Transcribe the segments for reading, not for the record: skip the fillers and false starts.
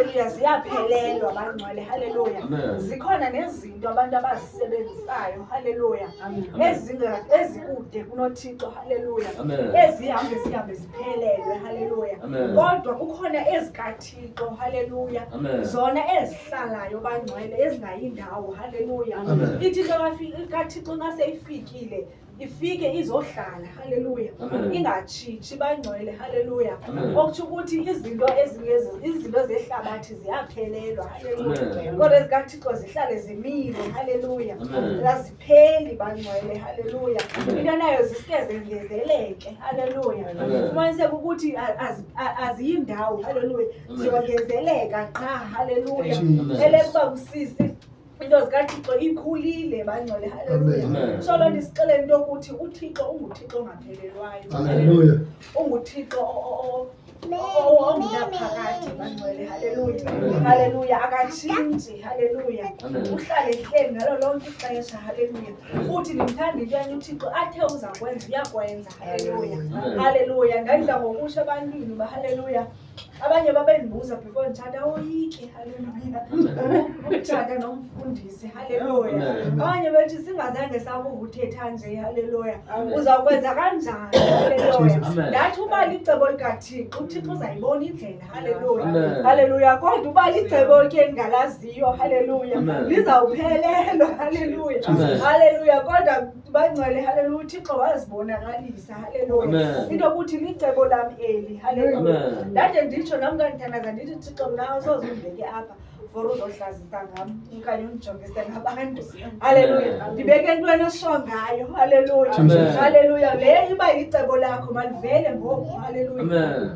haleluya, ziyaphelelwa bangcwele, haleluya. Zikhona nezinto abantu abazisebenzisayo, haleluya, ezikude kunoThixo, haleluya, zihambe ziphelelwe, haleluya. Kodwa kukhona ezikaThixo, haleluya, zona ezihlalayo bangcwele, ezingayindawo, haleluya. Ithi into kaThixo nxa seyifikile ifike izohlala, haleluya, ingatshitshi bangcwele, haleluya. Okutsho ukuthi izinto zehlabathi ziyaphelelwa, haleluya, kodwa ezikaThixo zihlale zimile, haleluya, azipheli bangcwele, haleluya. Into nayo zisike zengezeleke, haleluya. Ufumaniseke ukuthi aziyindawo, haleluya, ziyongezeleka qha, haleluya. Elekuba usisi into zikaThixo ikhulile bangcwele, haleluya. So loo nto isixelele into yokuthi uThixo unguThixo ongaphelelwayo, haleluya. UnguThixo ongunaphakade bangcwele, haleluya, haleluya. Akatshintshi, haleluya, uhlale hleli ngalo lonke ixesha, haleluya. Futhi ndimthanda into yani uThixo athe uzakwenza uyakwenza, haleluya, haleluya. Ndadla ngokusho ebantwini uba haleluya, abanye babendibuza before nditshata, oyiki, haleluya, ukutshata nomfundisi, haleluya. Abanye bethi singazange sakuva uthetha nje, haleluya, uzawukwenza kanjani, haleluya. Ndathi uba licebo likaThixo, uThixo uzayibona indlela, haleluya, haleluya. Kodwa uba licebo ke ndingalaziyo, haleluya, lizawuphelelwa, haleluya, haleluya. Kodwa bangcwele, haleluya, uThixo wazibonakalisa, haleluya, into yokuthi licebo lam eli, haleluya. Ndade nditsho nam kandithandaza ndithi Thixo mna soze undibeke apha for uzohlazisa ngam okanye undijongise ngabantu, haleluya. Ndibeke entweni esongayo, haleluya, haleluya. Le iba licebo lakho malivele ngoku, haleluya,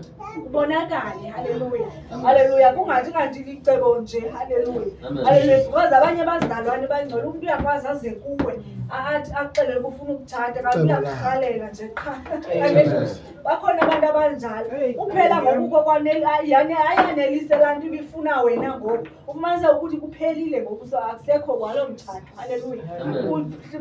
ubonakale, haleluya, haleluya. Kungathi kanti licebo nje, haleluya, haleluya. Because abanye abazalwane bangcwele umuntu uyakwazi aze kuwe athi akuxelele ufuna ukutshata kanti uyakurhalela nje qha. Bakhona abantu abanjalo, uphela ngoku ayanelise laa nto ibifuna wena ngoku. Ufumanisa ukuthi kuphelile ngoku, so akusekho kwalo mtshato, haleluya.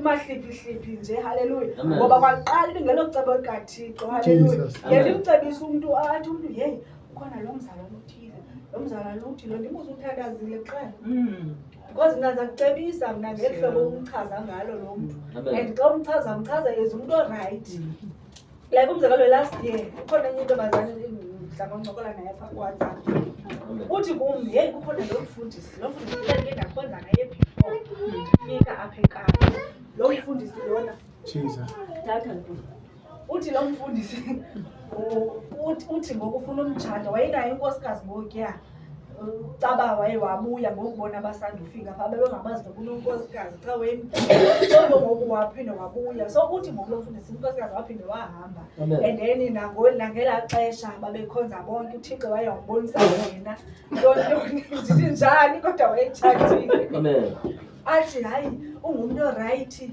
Mahliphi nje, haleluya, ngoba kwakuqala ibingelo cebo likaThixo, haleluya. Ndimcebisa umntu athi umntu yeyi ukhona lo mzalwane uthile, lo mzalwane uthile, ndimbuze uthandazile qela. Because mna ndizakucebisa mna ngeli hlobo umchaza ngalo lo mntu, and xa umchaza as umntu orayithi. Like umzekelo last year ukhona enye intombazane ndidla ngoncokola naye phaa kuWhatsApp, uthi kum yeyi kukhona lo mfundisi ke ndakhonza naye before ndifika apha eKapa. Lo mfundisi lona thatha nto, uthi lo mfundisi uthi ngokufuna umtshata wayenayo inkosikazi ngokuya caba waye wabuya ngokubona abasandufika phaa bebengamazi nokunonkosikazi xa wemnto ngoku waphinde wabuya. So uthi ngoku lo mfundisi unkosikazi waphinde wahamba, and then nangelaa xesha babekhonza bonke uThixo waye wambonisa yena ntoni ndithi njani kodwa wayetshatile. Athi hayi ungumntu orayithi